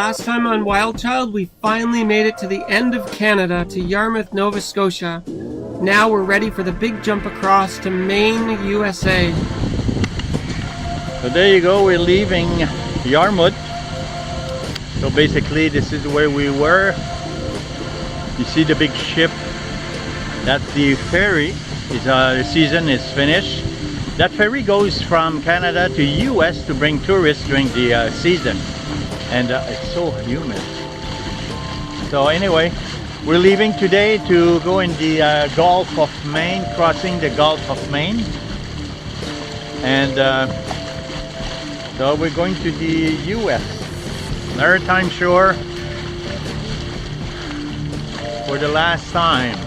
Last time on WildChild, we finally made it to the end of Canada, to Yarmouth, Nova Scotia. Now we're ready for the big jump across to Maine, USA. So there you go, we're leaving Yarmouth. So basically this is where we were. You see the big ship, that's the ferry. The season is finished. That ferry goes from Canada to US to bring tourists during the season. And it's so humid. So anyway, we're leaving today to go in the Gulf of Maine, crossing the Gulf of Maine. And so we're going to the US maritime shore for the last time.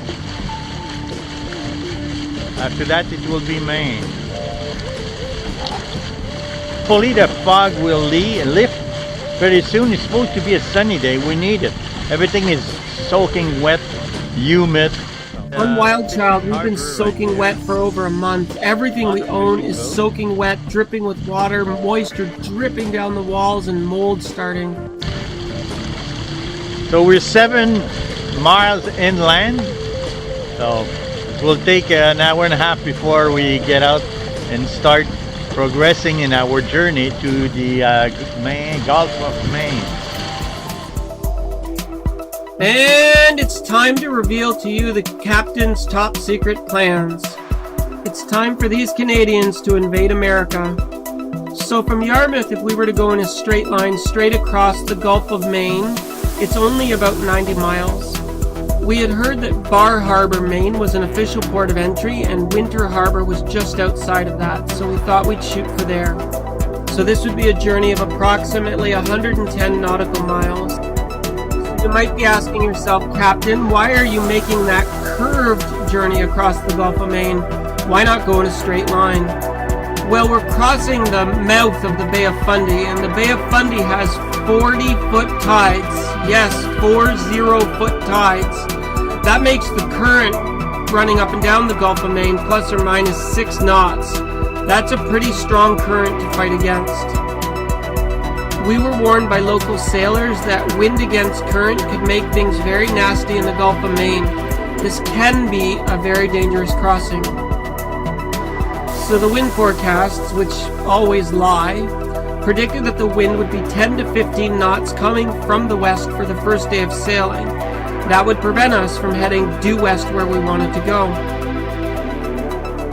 After that it will be Maine. Hopefully the fog will lift very soon. It's supposed to be a sunny day. We need it. Everything is soaking wet, humid. On WildChild, we've been soaking wet for over a month. Everything we own is soaking wet, dripping with water, moisture dripping down the walls, and mold starting. So we're 7 miles inland. So it will take an hour and a half before we get out and start progressing in our journey to the Gulf of Maine. And it's time to reveal to you the captain's top secret plans. It's time for these Canadians to invade America. So from Yarmouth, if we were to go in a straight line straight across the Gulf of Maine, it's only about 90 miles. We had heard that Bar Harbor, Maine was an official port of entry and Winter Harbor was just outside of that, so we thought we'd shoot for there. So this would be a journey of approximately 110 nautical miles. You might be asking yourself, Captain, why are you making that curved journey across the Gulf of Maine? Why not go in a straight line? Well, we're crossing the mouth of the Bay of Fundy, and the Bay of Fundy has 40-foot tides. Yes, 40-foot tides. That makes the current running up and down the Gulf of Maine plus or minus 6 knots. That's a pretty strong current to fight against. We were warned by local sailors that wind against current could make things very nasty in the Gulf of Maine. This can be a very dangerous crossing. So the wind forecasts, which always lie, predicted that the wind would be 10 to 15 knots coming from the west for the first day of sailing. That would prevent us from heading due west where we wanted to go.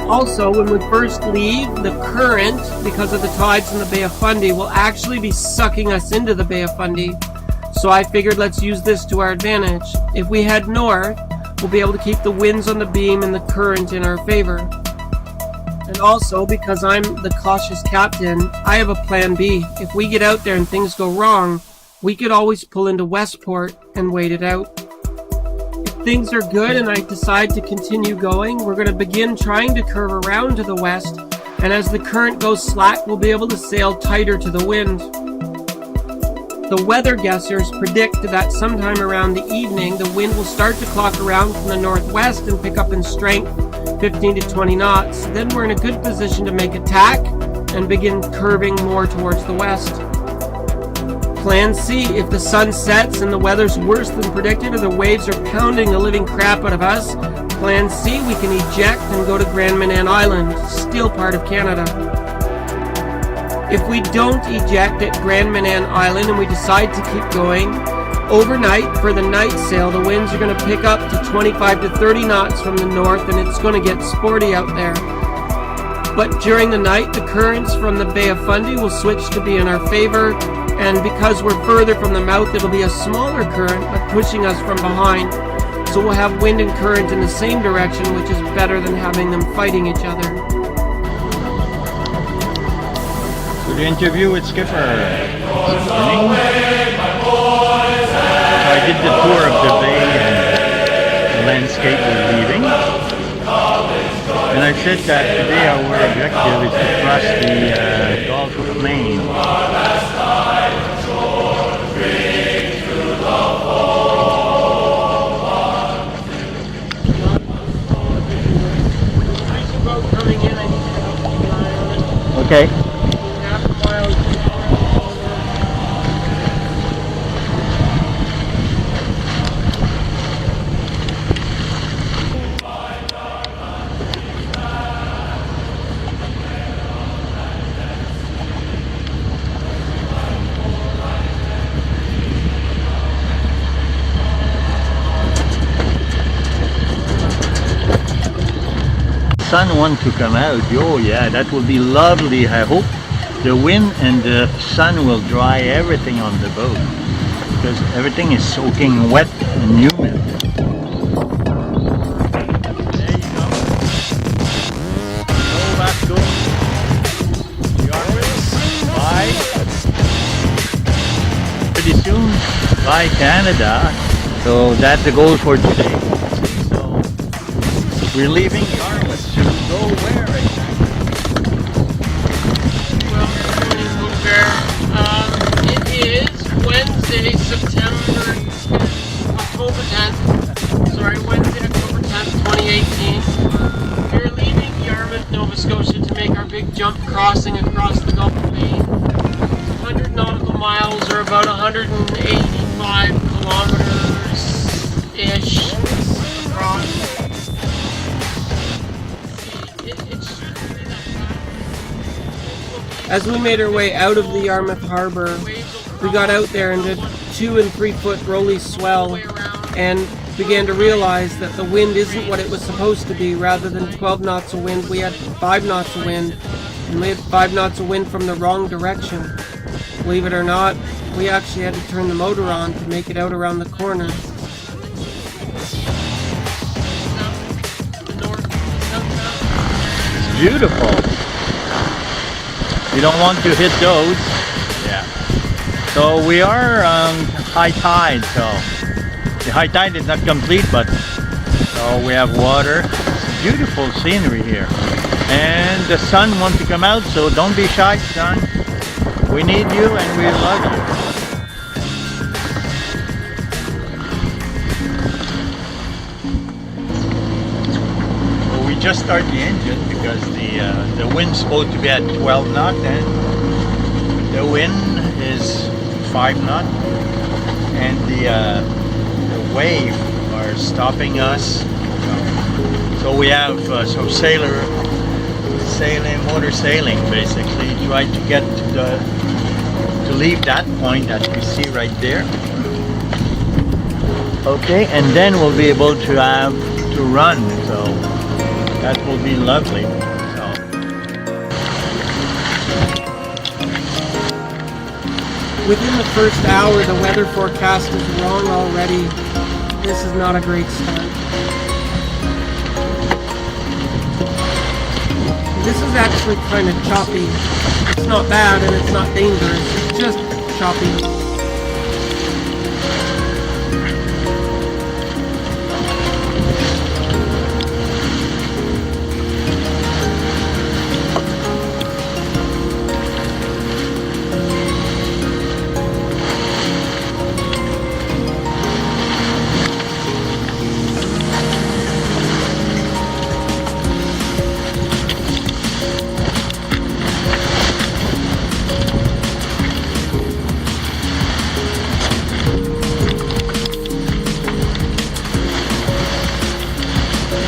Also, when we first leave, the current, because of the tides in the Bay of Fundy, will actually be sucking us into the Bay of Fundy. So I figured let's use this to our advantage. If we head north, we'll be able to keep the winds on the beam and the current in our favor. And also, because I'm the cautious captain, I have a plan B. If we get out there and things go wrong, we could always pull into Westport and wait it out. If things are good and I decide to continue going, we're going to begin trying to curve around to the west, and as the current goes slack, we'll be able to sail tighter to the wind. The weather guessers predict that sometime around the evening, the wind will start to clock around from the northwest and pick up in strength 15 to 20 knots. Then we're in a good position to make a tack and begin curving more towards the west. Plan C, if the sun sets and the weather's worse than predicted or the waves are pounding the living crap out of us, Plan C, we can eject and go to Grand Manan Island, still part of Canada. If we don't eject at Grand Manan Island and we decide to keep going, overnight for the night sail, the winds are going to pick up to 25 to 30 knots from the north and it's going to get sporty out there. But during the night, the currents from the Bay of Fundy will switch to be in our favor, and because we're further from the mouth, it'll be a smaller current but pushing us from behind. So we'll have wind and current in the same direction, which is better than having them fighting each other. So the interview with Skipper this morning. So I did the tour of the bay and the landscape we're leaving. And I said that today our objective is to cross the Gulf of Maine. Okay. sun wants to come out. Oh yeah, that will be lovely. I hope the wind and the sun will dry everything on the boat, because everything is soaking wet and humid. There you go. Go back to Yarmouth. Bye. Pretty soon, bye Canada. So that's the goal for today. So we're leaving Yarmouth to go where exactly? Well, it is Wednesday, October 10th, October 10th, 2018. We're leaving Yarmouth, Nova Scotia to make our big jump crossing across the Gulf of Maine. 100 nautical miles, or about 185 kilometers-ish across. As we made our way out of the Yarmouth Harbor, we got out there and did 2 and 3 foot rolly swell and began to realize that the wind isn't what it was supposed to be. Rather than 12 knots of wind, we had 5 knots of wind, and we had 5 knots of wind from the wrong direction. Believe it or not, we actually had to turn the motor on to make it out around the corner. It's beautiful. You don't want to hit those. Yeah. So we are high tide. So the high tide is not complete, but so we have water. It's beautiful scenery here, and the sun wants to come out. So don't be shy, son. We need you, and we love you. Well, we just started the engine because the wind's supposed to be at 12 knots, and the wind is 5 knots, and the wave are stopping us. So we have some motor sailing, basically, try to get to leave that point that you see right there. Okay, and then we'll be able to run. So that will be lovely. Within the first hour, the weather forecast is wrong already. This is not a great start. This is actually kind of choppy. It's not bad and it's not dangerous. It's just choppy.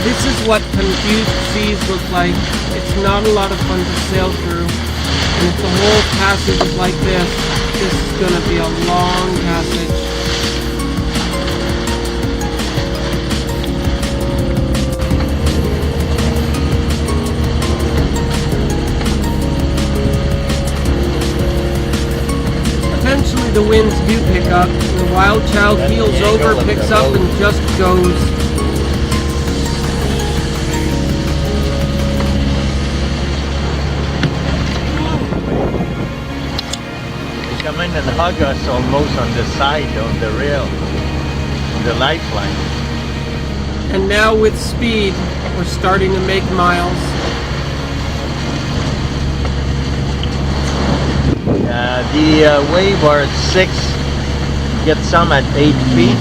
This is what confused seas look like. It's not a lot of fun to sail through. And if the whole passage is like this is going to be a long passage. Eventually the winds do pick up, and the WildChild heels over, picks up, and just goes. Come in and hug us almost on the side, on the rail, on the lifeline. And now with speed, we're starting to make miles. The wave are at 6, get some at 8 feet.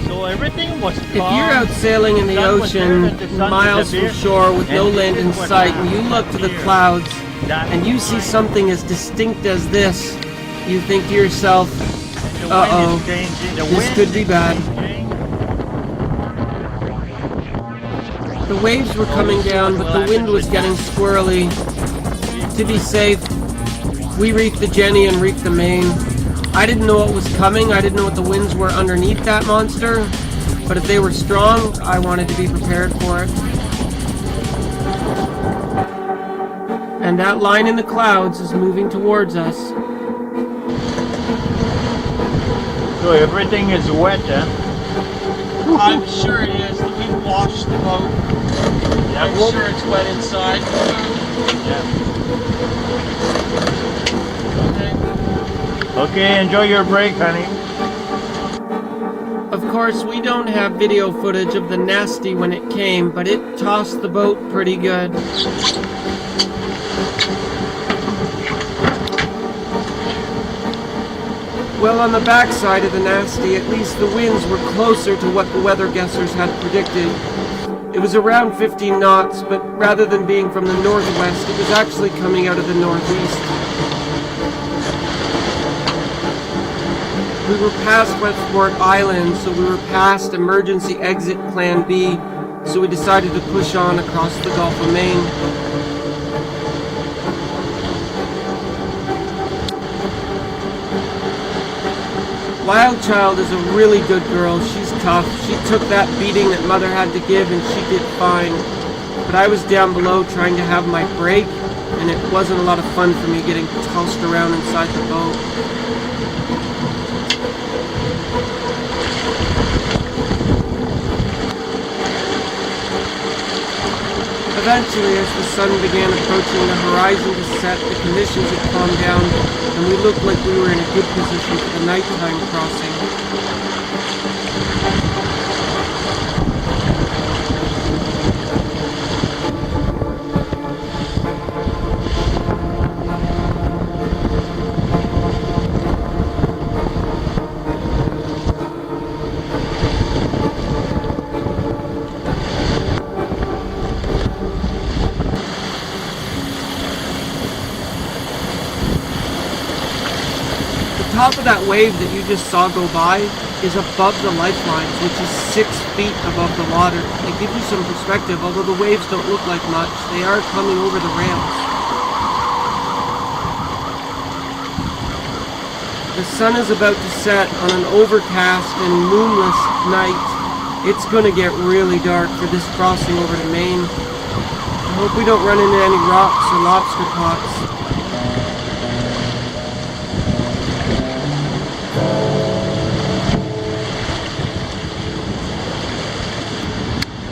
So everything was calm. If you're out sailing in the ocean, miles from shore with no land in sight, and you look to the clouds, and you see something as distinct as this, you think to yourself, uh-oh, this could be bad. The waves were coming down, but the wind was getting squirrely. To be safe, we reefed the Jenny and reefed the Maine. I didn't know what was coming. I didn't know what the winds were underneath that monster. But if they were strong, I wanted to be prepared for it. And that line in the clouds is moving towards us. So everything is wet, huh? I'm sure it is. The wind washed the boat. Yeah, I'm sure it's wet inside. Yeah. Okay, enjoy your break, honey. Of course, we don't have video footage of the nasty when it came, but it tossed the boat pretty good. Well, on the backside of the nasty, at least the winds were closer to what the weather guessers had predicted. It was around 15 knots, but rather than being from the northwest, it was actually coming out of the northeast. We were past Westport Island, so we were past emergency exit plan B, so we decided to push on across the Gulf of Maine. WildChild is a really good girl. She's tough. She took that beating that Mother had to give, and she did fine. But I was down below trying to have my break, and it wasn't a lot of fun for me getting tossed around inside the boat. Eventually, as the sun began approaching the horizon to set, the conditions had calmed down, and we looked like we were in a good position for the nighttime crossing. The top of that wave that you just saw go by is above the lifelines, which is 6 feet above the water. They give you some perspective. Although the waves don't look like much, they are coming over the rails. The sun is about to set on an overcast and moonless night. It's going to get really dark for this crossing over to Maine. I hope we don't run into any rocks or lobster pots.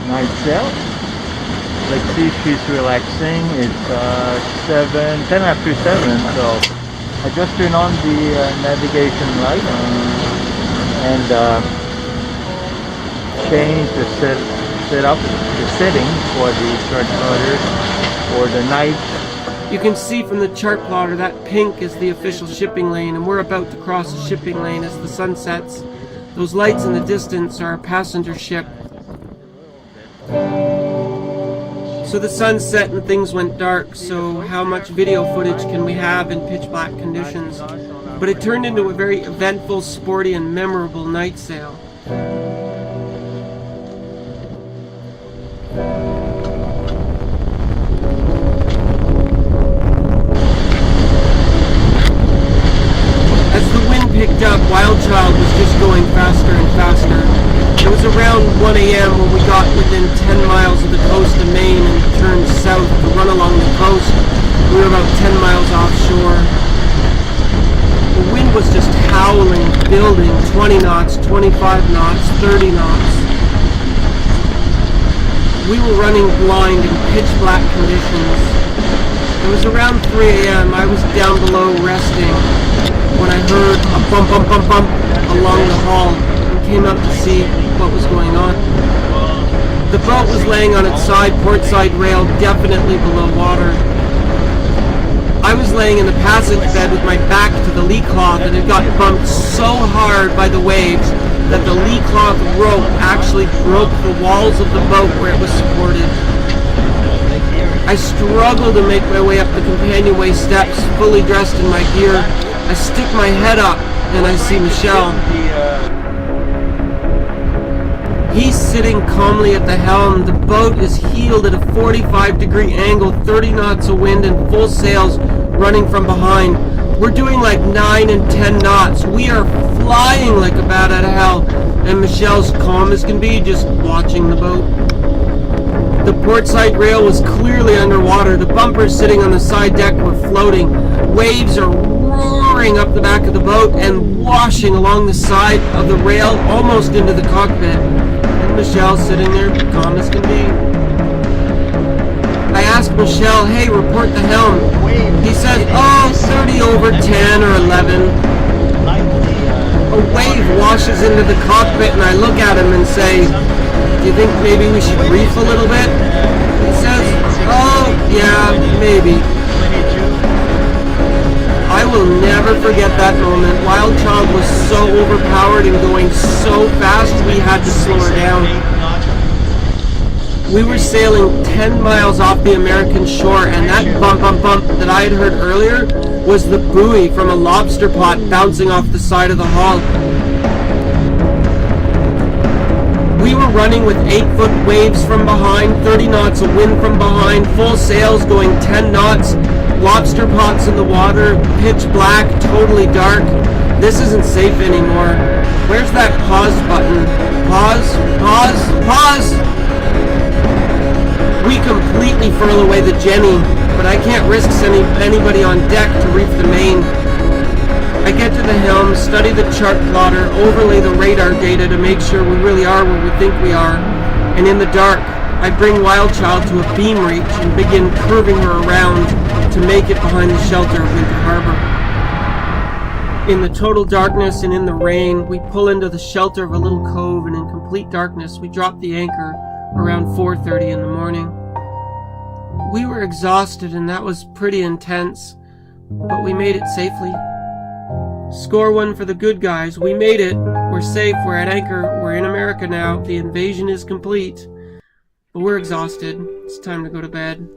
Night sail. Let's see if she's relaxing. It's 10 after 7, so I just turned on the navigation light and changed the the setting for the chart plotter for the night. You can see from the chart plotter that pink is the official shipping lane, and we're about to cross a shipping lane as the sun sets. Those lights in the distance are a passenger ship. So the sun set and things went dark, so how much video footage can we have in pitch black conditions? But it turned into a very eventful, sporty, and memorable night sail. As the wind picked up, WildChild was just going faster and faster. It was around 1 a.m. when we got within 10 miles of the coast of Maine and turned south to run along the coast. We were about 10 miles offshore. The wind was just howling, building, 20 knots, 25 knots, 30 knots. We were running blind in pitch black conditions. It was around 3 a.m. I was down below resting when I heard a bump, bump, bump, bump along the hull. Came up to see what was going on. The boat was laying on its side, port side rail, definitely below water. I was laying in the passage bed with my back to the lee cloth, and it got bumped so hard by the waves that the lee cloth rope actually broke the walls of the boat where it was supported. I struggled to make my way up the companionway steps, fully dressed in my gear. I stick my head up, and I see Michelle. He's sitting calmly at the helm. The boat is heeled at a 45-degree angle, 30 knots of wind and full sails running from behind. We're doing like 9 and 10 knots. We are flying like a bat out of hell. And Michelle's calm as can be, just watching the boat. The port side rail was clearly underwater. The bumpers sitting on the side deck were floating. Waves are roaring up the back of the boat and washing along the side of the rail almost into the cockpit. And Michelle's sitting there calm as can be. I asked Michelle, hey, report the helm. He says, oh, 30 over 10 or 11. A wave washes into the cockpit and I look at him and say, do you think maybe we should reef a little bit? He says, oh, yeah, maybe. I will never forget that moment. WildChild was so overpowered and going so fast we had to slow her down. We were sailing 10 miles off the American shore, and that bump, bump, bump that I had heard earlier was the buoy from a lobster pot bouncing off the side of the hull. We were running with 8-foot waves from behind, 30 knots of wind from behind, full sails going 10 knots, lobster pots in the water, pitch black, totally dark. This isn't safe anymore. Where's that pause button? Pause, pause, pause! We completely furl away the Jenny, but I can't risk sending anybody on deck to reef the main. I get to the helm, study the chart plotter, overlay the radar data to make sure we really are where we think we are, and in the dark, I bring WildChild to a beam reach and begin curving her around to make it behind the shelter of Winter Harbor. In the total darkness and in the rain, we pull into the shelter of a little cove, and in complete darkness, we drop the anchor around 4:30 in the morning. We were exhausted and that was pretty intense, but we made it safely. Score one for the good guys. We made it. We're safe. We're at anchor. We're in America now. The invasion is complete. But we're exhausted. It's time to go to bed.